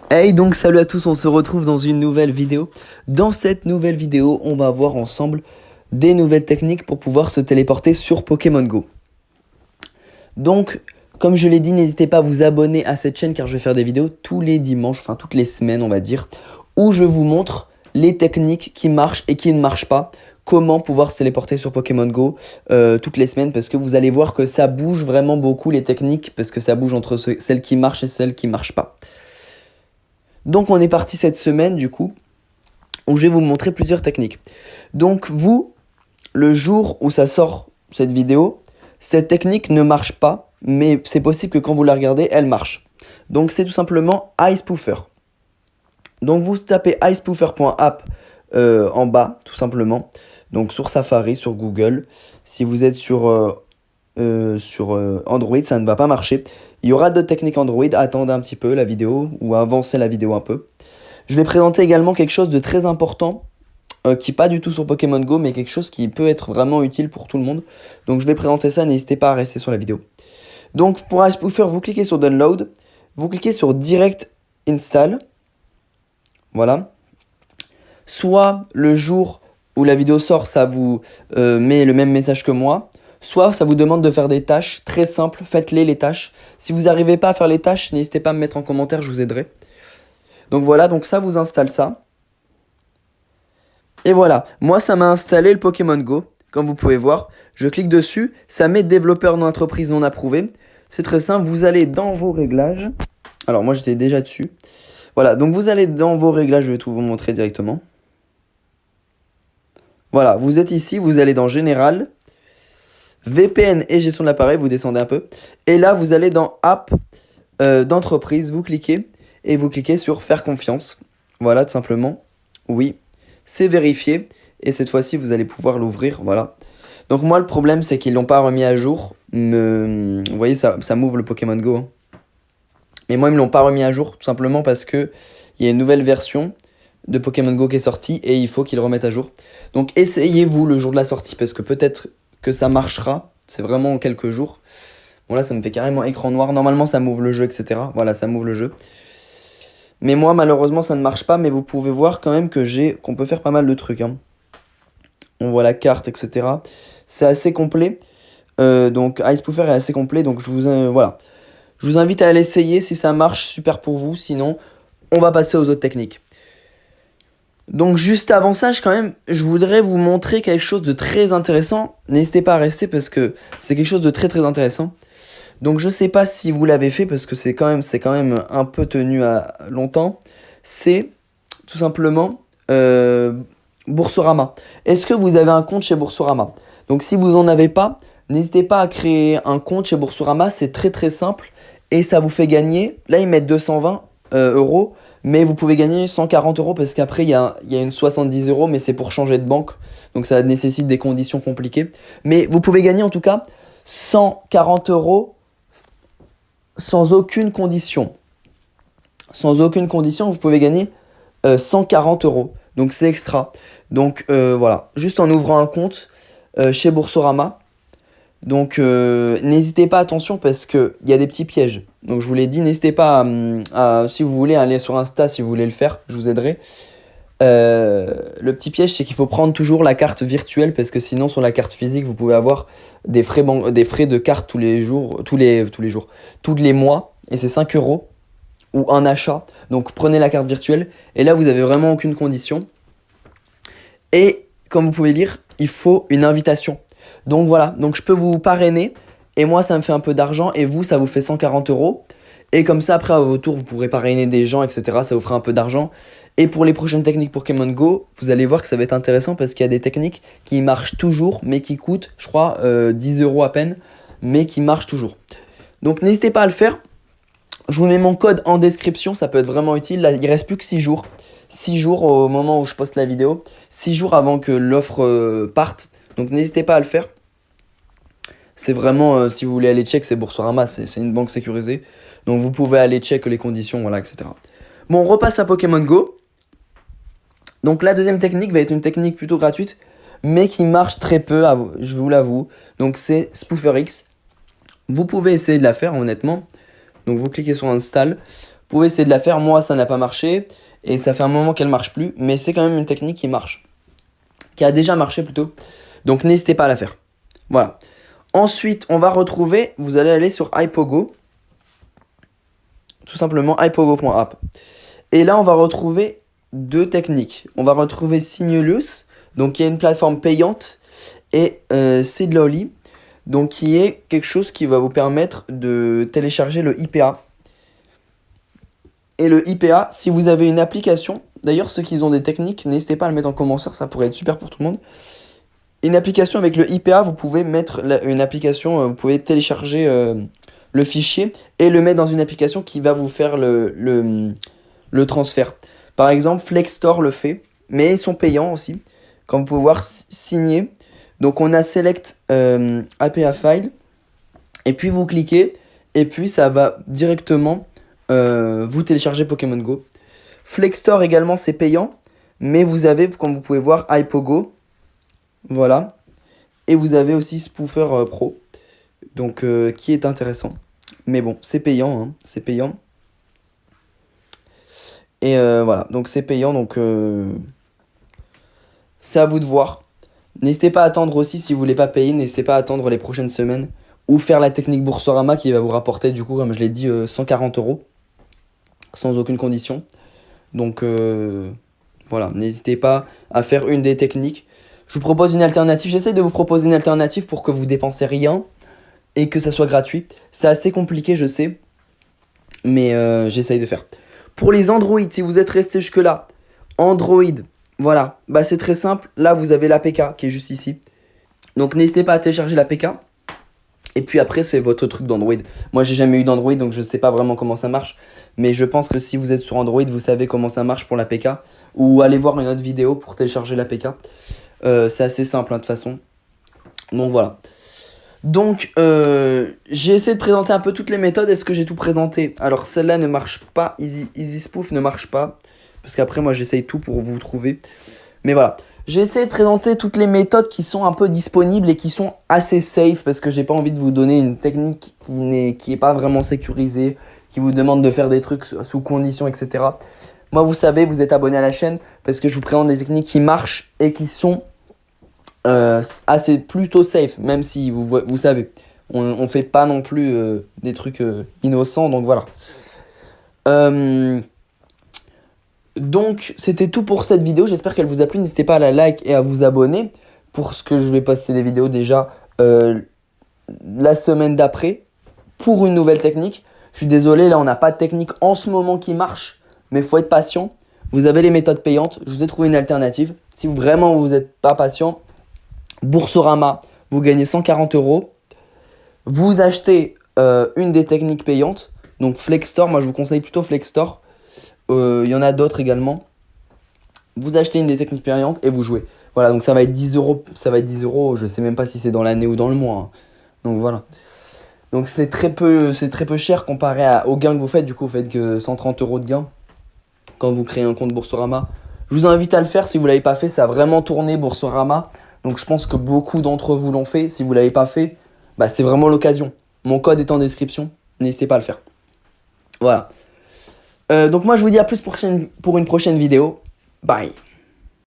Hey donc salut à tous, on se retrouve dans une nouvelle vidéo. Dans cette nouvelle vidéo, on va voir ensemble des nouvelles techniques pour pouvoir se téléporter sur Pokémon Go. Donc, comme je l'ai dit, n'hésitez pas à vous abonner à cette chaîne car je vais faire des vidéos tous les dimanches, enfin toutes les semaines on va dire, où je vous montre les techniques qui marchent et qui ne marchent pas, comment pouvoir se téléporter sur Pokémon Go toutes les semaines parce que vous allez voir que ça bouge vraiment beaucoup les techniques parce que ça bouge entre celles qui marchent et celles qui marchent pas. Donc on est parti cette semaine du coup, où je vais vous montrer plusieurs techniques. Donc vous, le jour où ça sort cette vidéo, cette technique ne marche pas, mais c'est possible que quand vous la regardez, elle marche. Donc c'est tout simplement iSpoofer. Donc vous tapez iSpoofer.app en bas, tout simplement. Donc sur Safari, sur Google. Si vous êtes sur Android, ça ne va pas marcher. Il y aura d'autres techniques Android, attendez un petit peu la vidéo ou avancez la vidéo un peu. Je vais présenter également quelque chose de très important qui n'est pas du tout sur Pokémon Go, mais quelque chose qui peut être vraiment utile pour tout le monde. Donc je vais présenter ça, n'hésitez pas à rester sur la vidéo. Donc pour iSpoofer, vous cliquez sur Download, vous cliquez sur Direct Install. Voilà. Soit le jour où la vidéo sort, ça vous met le même message que moi. Soit ça vous demande de faire des tâches très simples, faites-les les tâches. Si vous n'arrivez pas à faire les tâches, n'hésitez pas à me mettre en commentaire, je vous aiderai. Donc voilà, donc ça vous installe ça. Et voilà, moi ça m'a installé le Pokémon Go, comme vous pouvez voir. Je clique dessus, ça met développeur non entreprise non approuvé. C'est très simple, vous allez dans vos réglages. Alors moi j'étais déjà dessus. Voilà, donc vous allez dans vos réglages, je vais tout vous montrer directement. Voilà, vous êtes ici, vous allez dans Général, VPN et gestion de l'appareil, vous descendez un peu. Et là, vous allez dans App d'entreprise, vous cliquez et vous cliquez sur Faire confiance. Voilà, tout simplement. Oui, c'est vérifié. Et cette fois-ci, vous allez pouvoir l'ouvrir. Voilà. Donc moi, le problème, c'est qu'ils l'ont pas remis à jour. Vous voyez, ça m'ouvre le Pokémon Go. Hein. Mais moi, ils me l'ont pas remis à jour, tout simplement parce que il y a une nouvelle version de Pokémon Go qui est sortie et il faut qu'ils le remettent à jour. Donc essayez-vous le jour de la sortie parce que peut-être que ça marchera. C'est vraiment en quelques jours. Bon là, ça me fait carrément écran noir. Normalement, ça m'ouvre le jeu, etc. Voilà, ça m'ouvre le jeu. Mais moi, malheureusement, ça ne marche pas. Mais vous pouvez voir quand même qu'on peut faire pas mal de trucs. Hein. On voit la carte, etc. C'est assez complet. Donc iSpoofer est assez complet. Donc voilà. Je vous invite à l'essayer. Si ça marche, super pour vous. Sinon, on va passer aux autres techniques. Donc juste avant ça, je voudrais vous montrer quelque chose de très intéressant. N'hésitez pas à rester parce que c'est quelque chose de très très intéressant. Donc je sais pas si vous l'avez fait parce que c'est quand même un peu tenu à longtemps. C'est tout simplement Boursorama. Est-ce que vous avez un compte chez Boursorama? Donc si vous en avez pas, n'hésitez pas à créer un compte chez Boursorama. C'est très très simple et ça vous fait gagner. Là ils mettent 220 euros. Mais vous pouvez gagner 140 euros parce qu'après, il y a une 70 euros, mais c'est pour changer de banque. Donc ça nécessite des conditions compliquées. Mais vous pouvez gagner en tout cas 140 euros sans aucune condition. Sans aucune condition, vous pouvez gagner 140 euros. Donc c'est extra. Donc voilà, juste en ouvrant un compte chez Boursorama. Donc n'hésitez pas, attention, parce qu'il y a des petits pièges. Donc je vous l'ai dit, n'hésitez pas si vous voulez aller sur Insta, si vous voulez le faire, je vous aiderai. Le petit piège, c'est qu'il faut prendre toujours la carte virtuelle, parce que sinon sur la carte physique, vous pouvez avoir des frais de carte tous les mois, et c'est 5 euros, ou un achat. Donc prenez la carte virtuelle, et là vous avez vraiment aucune condition. Et comme vous pouvez lire, il faut une invitation. Donc voilà, donc je peux vous parrainer et moi ça me fait un peu d'argent et vous ça vous fait 140 euros. Et comme ça après à vos tours vous pourrez parrainer des gens, etc. Ça vous fera un peu d'argent. Et pour les prochaines techniques Pokémon Go, vous allez voir que ça va être intéressant parce qu'il y a des techniques qui marchent toujours mais qui coûtent je crois 10 euros à peine, mais qui marchent toujours. Donc n'hésitez pas à le faire. Je vous mets mon code en description, ça peut être vraiment utile. Là il reste plus que 6 jours. 6 jours au moment où je poste la vidéo. 6 jours avant que l'offre parte. Donc n'hésitez pas à le faire. C'est vraiment, si vous voulez aller check, c'est Boursorama, c'est une banque sécurisée. Donc vous pouvez aller check les conditions, voilà, etc. Bon, on repasse à Pokémon Go. Donc la deuxième technique va être une technique plutôt gratuite, mais qui marche très peu, je vous l'avoue. Donc c'est SpooferX. Vous pouvez essayer de la faire, honnêtement. Donc vous cliquez sur Install pouvez essayer de la faire. Moi, ça n'a pas marché. Et ça fait un moment qu'elle marche plus. Mais c'est quand même une technique qui marche. Qui a déjà marché plutôt. Donc n'hésitez pas à la faire. Voilà. Ensuite, on va retrouver, vous allez aller sur Hypogo. Tout simplement hypogo.app. Et là, on va retrouver deux techniques. On va retrouver Signalus, donc qui est une plateforme payante, et Seedlolly, donc qui est quelque chose qui va vous permettre de télécharger le IPA. Et le IPA, si vous avez une application, d'ailleurs ceux qui ont des techniques, n'hésitez pas à le mettre en commentaire, ça pourrait être super pour tout le monde. Une application avec le IPA, vous pouvez mettre une application, vous pouvez télécharger le fichier et le mettre dans une application qui va vous faire le transfert. Par exemple, Flexstore le fait, mais ils sont payants aussi. Comme vous pouvez voir, signer. Donc on a Select APA File, et puis vous cliquez, et puis ça va directement vous télécharger Pokémon Go. Flexstore également, c'est payant, mais vous avez, comme vous pouvez voir, Hypogo. Voilà. Et vous avez aussi Spoofer Pro. Donc, qui est intéressant. Mais bon, c'est payant, hein, c'est payant. Et voilà, donc c'est payant, donc c'est à vous de voir. N'hésitez pas à attendre aussi, si vous voulez pas payer, n'hésitez pas à attendre les prochaines semaines. Ou faire la technique Boursorama qui va vous rapporter, du coup, comme je l'ai dit, 140 €. Sans aucune condition. Donc, voilà, n'hésitez pas à faire une des techniques. Je vous propose une alternative. J'essaie de vous proposer une alternative pour que vous dépensez rien et que ça soit gratuit. C'est assez compliqué, je sais, mais j'essaye de faire. Pour les Android, si vous êtes resté jusque-là, Android, voilà, bah c'est très simple. Là, vous avez l'APK qui est juste ici. Donc, n'hésitez pas à télécharger l'APK. Et puis après, c'est votre truc d'Android. Moi, j'ai jamais eu d'Android, donc je sais pas vraiment comment ça marche. Mais je pense que si vous êtes sur Android, vous savez comment ça marche pour l'APK. Ou allez voir une autre vidéo pour télécharger l'APK. C'est assez simple, hein, de toute façon. Donc voilà. Donc, j'ai essayé de présenter un peu toutes les méthodes. Est-ce que j'ai tout présenté? Alors, celle-là ne marche pas. Easy Spoof ne marche pas. Parce qu'après, moi, j'essaye tout pour vous trouver. Mais voilà. J'ai essayé de présenter toutes les méthodes qui sont un peu disponibles et qui sont assez safe. Parce que j'ai pas envie de vous donner une technique qui est pas vraiment sécurisée. Qui vous demande de faire des trucs sous conditions, etc. Moi, vous savez, vous êtes abonné à la chaîne. Parce que je vous présente des techniques qui marchent et qui sont assez plutôt safe, même si vous savez, on fait pas non plus des trucs innocents, donc voilà. Donc c'était tout pour cette vidéo, j'espère qu'elle vous a plu, n'hésitez pas à la like et à vous abonner pour ce que je vais poster des vidéos déjà la semaine d'après pour une nouvelle technique. Je suis désolé, là on n'a pas de technique en ce moment qui marche, mais il faut être patient. Vous avez les méthodes payantes, je vous ai trouvé une alternative. Si vraiment vous n'êtes pas patient, Boursorama, vous gagnez 140 €. Vous achetez une des techniques payantes. Donc Flexstore, moi je vous conseille plutôt Flexstore. Il y en a d'autres également. Vous achetez une des techniques payantes et vous jouez. Voilà, donc ça va être 10 €. Ça va être 10 €. Je sais même pas si c'est dans l'année ou dans le mois, hein. Donc voilà. Donc c'est très peu cher comparé au gain que vous faites. Du coup, vous faites que 130 € de gain quand vous créez un compte Boursorama. Je vous invite à le faire si vous ne l'avez pas fait. Ça a vraiment tourné Boursorama. Donc je pense que beaucoup d'entre vous l'ont fait. Si vous ne l'avez pas fait, bah, c'est vraiment l'occasion. Mon code est en description. N'hésitez pas à le faire. Voilà. Donc moi je vous dis à plus pour une prochaine vidéo. Bye.